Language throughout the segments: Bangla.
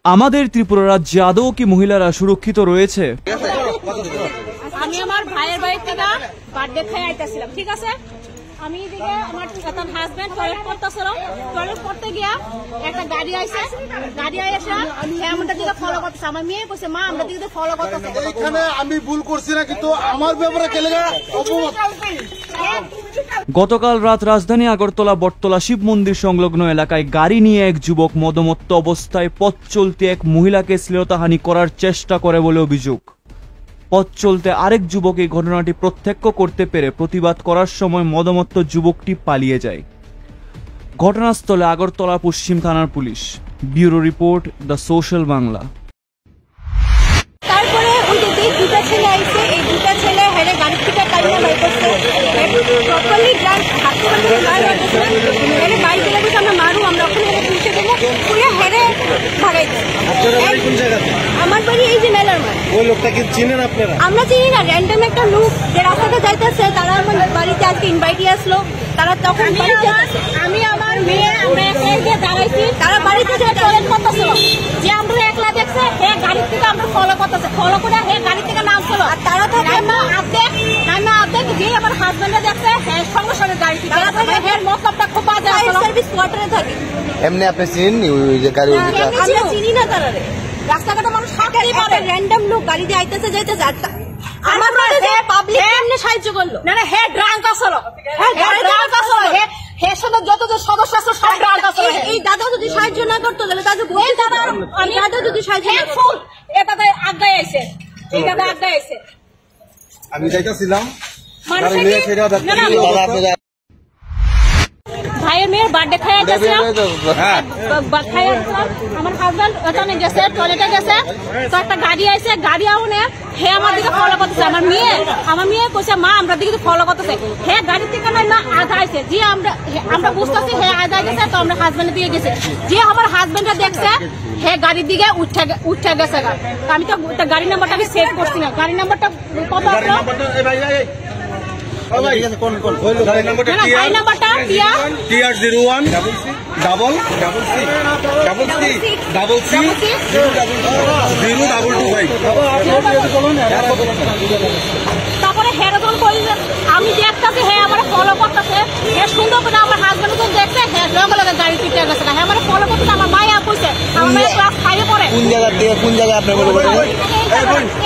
আমাদের ত্রিপুরা রাজ্যে আদৌ কি মহিলারা সুরক্ষিত রয়েছে? আমি আমার ভাইয়ের বাড়ি থেকে বার্থডে খেয়ে আইতেছিলাম, ঠিক আছে। আমি এদিকে আমার হাজবেন্ড টয়লেট করতেছিল, টয়লেট করতে গিয়া একটা গাড়ি আইসে, গাড়ি আইসে আমাদের দিকে ফলো করতেছে। আমার মেয়ে কইছে মা আমরা দিকে ফলো করতেছে। এইখানে আমি ভুল করছি না, কিন্তু আমার ব্যাপারে কেলেগা গতকাল রাত রাজধানী আগরতলা বটতলা শিব মন্দির সংলগ্ন এলাকায় গাড়ি নিয়ে এক যুবক মদমত্ত অবস্থায় পথ চলতে এক মহিলাকে শ্লীলতাহানি করার চেষ্টা করে বলে অভিযোগ। পথ চলতে আরেক যুবক এই ঘটনাটি প্রত্যক্ষ করতে পেরে প্রতিবাদ করার সময় মদমত্ত যুবকটি পালিয়ে যায়। ঘটনাস্থলে আগরতলা পশ্চিম থানার police. Bureau report, the social Bangla. তারপরে ওই যে দুটা ছেলে আইছে, এই দুটা ছেলে হেরে গাড়ি থেকে কালিয়া বাই করছে, প্রপারলি ড্রাইভ হাতে হাতে গাড়ি করছে, হেরে বাইক দিলে বসে আমরা মারু, আমরা ওখানে হেরে পুষে দেবো, পুরে হেরে ভাগাই দেয়। আমার বাড়ি এই যে মেলার মাঠ। ওই লোকটা কি চিনেন আপনারা? আমরা চিনি না, র্যান্ডম একটা লোক যে রাস্তাটা যাইতেছে, তারা আমার বাড়িতে আজকে ইনভাইটই আসলো। তারা তখন আমি আমার মেয়ে আমরা একে দাঁড়াইছি, তারা বাড়িতে যে টয়লেট করতেছিল, যে আমরা একলা দেখছে হে গাড়ি থেকে আমরা ফলো করতেছে, ফলো করে হে গাড়ি থেকে নামছিল। আর তারা থাকে না আর্ধেক যে আমার হাজবেন্ডে দেখছে হে সঙ্গে সঙ্গে গাড়ি থেকে হের মতলবটা খুব বাজে। সার্ভিস কোয়ার্টারে থাকে। এমনি আপনি চিনেন ওই যে গাড়ি? আমরা চিনি না তারা, রাস্তাঘাটে মানুষ থাকতেই পারে, র্যান্ডম লোক গাড়ি দিয়ে আইতেছে যাইতেছে। আমার মতে পাবলিক এমনি সাহায্য করলো না, হে ড্রাঙ্ক আসলো, হে সাথে যত যে সদস্য আছে সব ড্রাঙ্ক আসলো। এই দাদা যদি সাহায্য না করতো তাহলে তাদের দাদা যদি সাহায্য না করতো, এটাতে আগায় আইছে, এই দাদা আগায় আইছে। আমি যাইতেছিলাম ভাইয়ের মেয়ের বার্থডে খাইয়া গেছিলাম, আমার হাজবেন্ড ওখানে গেছে, টয়লেটে গেছে, তো একটা গাড়ি আইছে, গাড়ি আউনে হে আমার দিকে ফলো করতেছে। আমার মেয়ে কইছে মা আমরা দিকে ফলো করতেছে, হে গাড়ি থেকে না আধা আইছে, যে আমরা বুঝতেছি হে আধা গেছে, তো আমরা হাজবেন্ডের দিকে গেছে, যে আমার হাজবেন্ডরা দেখছে হে গাড়ির দিকে উঠে গেছে। আমি তো গাড়ি নাম্বারটা আমি সেভ করছি না, গাড়ি নাম্বারটা কত আপনার? তারপরে হেরোজন করি আমি দেখতেছি হে আমার ফলো করতেছে, হে সুন্দর করে আমার হাজবেন্ড তো দেখছে, হে লগে লগে গাড়ি পিটে গেছে, হে আমার ফলো করতেছে। আমার মায়া কইছে, আমার মায়া ক্লাস 5 এ পড়ে। কোন জায়গা থেকে কোন জায়গা আপনি বলবো?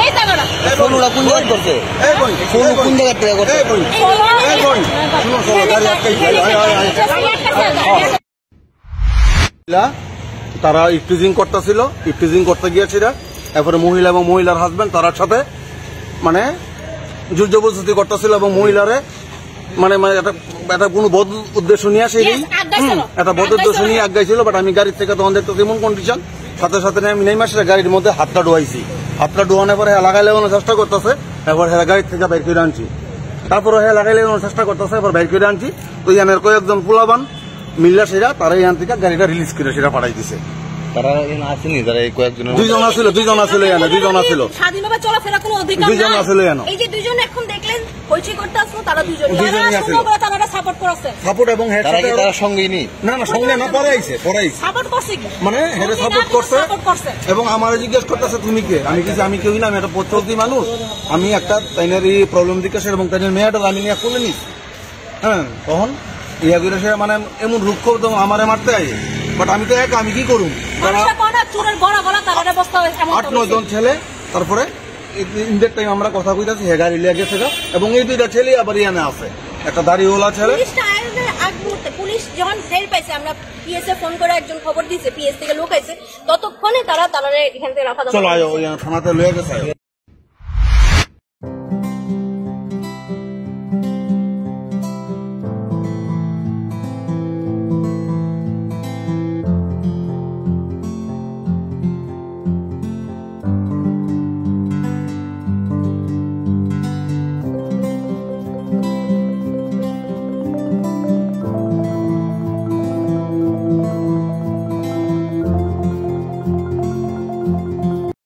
এই জায়গাটা ফোনটা কোন জায়গা করতে? ফোন কোন জায়গা থেকে করতে? তারা ইফটিজিং করতেছিল, ইফটিজিং করতে গিয়েছিল, এরপরে মহিলা এবং মহিলার হাজবেন্ড তার সাথে মানে জোর জবরদস্তি করতেছিল, এবং মহিলারে মানে একটা কোনো বদ উদ্দেশ্য নিয়ে আসে, একটা বদ উদ্দেশ্য নিয়ে আগাইছিল। বাট আমি গাড়ির থেকে তখন দেখতেছি এমন কন্ডিশন, সাথে সাথে আমি নেমে আসলে গাড়ির মধ্যে হাতটা ডোয়াইছি, হাতটা ডোয়ানোর পরে লাগাই লাগানোর চেষ্টা করতেছে, এবার হ্যাঁ গাড়ির থেকে বাইর করে আনছি, তারপরে হ্যাঁ লাগাই লাগানোর চেষ্টা করতেছে, এবার বাইর করে আনছি। তো ইয়ানের কয়েকজন পোলাবান মিল্লা সেরা তারা ইয়ান থেকে গাড়িটা রিলিজ করে সেটা পাঠাই দিছে। তারা আসেনি, তারা এই কয়েকজন দুইজন আছিল স্বাধীনভাবে চলাফেরা কোনো অধিকার দুইজন আছিল। এই যে দুইজন এখন দেখলেন হইচই করতে আসলো, তারা দুইজন তারা সাপোর্ট করছে, সাপোর্ট এবং তারা সঙ্গেই নি না সঙ্গে না পড়াইছে সাপোর্ট করছে কি মানে হেরে সাপোর্ট করছে। এবং আমার জিজ্ঞেস করতেছে তুমি কে, আমি কিছু আমি কেউ না, আমি একটা পথচলতি মানুষ, আমি একটা তাইনারই প্রবলেম দিকেছে এবং তাইনের মেয়েটা আমি নিয়ে খুলে নিস। হ্যাঁ তখন ইয়া করে সে মানে এমন রুক্ষ আমারে মারতে আই, বাট আমি তো এক আমি কি করুম, 8-9 জন ছেলে। তারপরে ইন্ডের টাইম আমরা কথা কইতাছি, হে গাড়ি লিয়ে গেছে এবং এই দুইটা ছেলে আবার ইয়ানে আছে, একটা দাড়িওয়ালা ছেলে। পুলিশ যখন টের পাইছে, আমরা পিএসএ ফোন করে একজন খবর দিয়েছে, পিএস থেকে লোক আইছে, ততক্ষণে তারা এখান থেকে রাখা। চলো থানাতে লয়ে গেছে।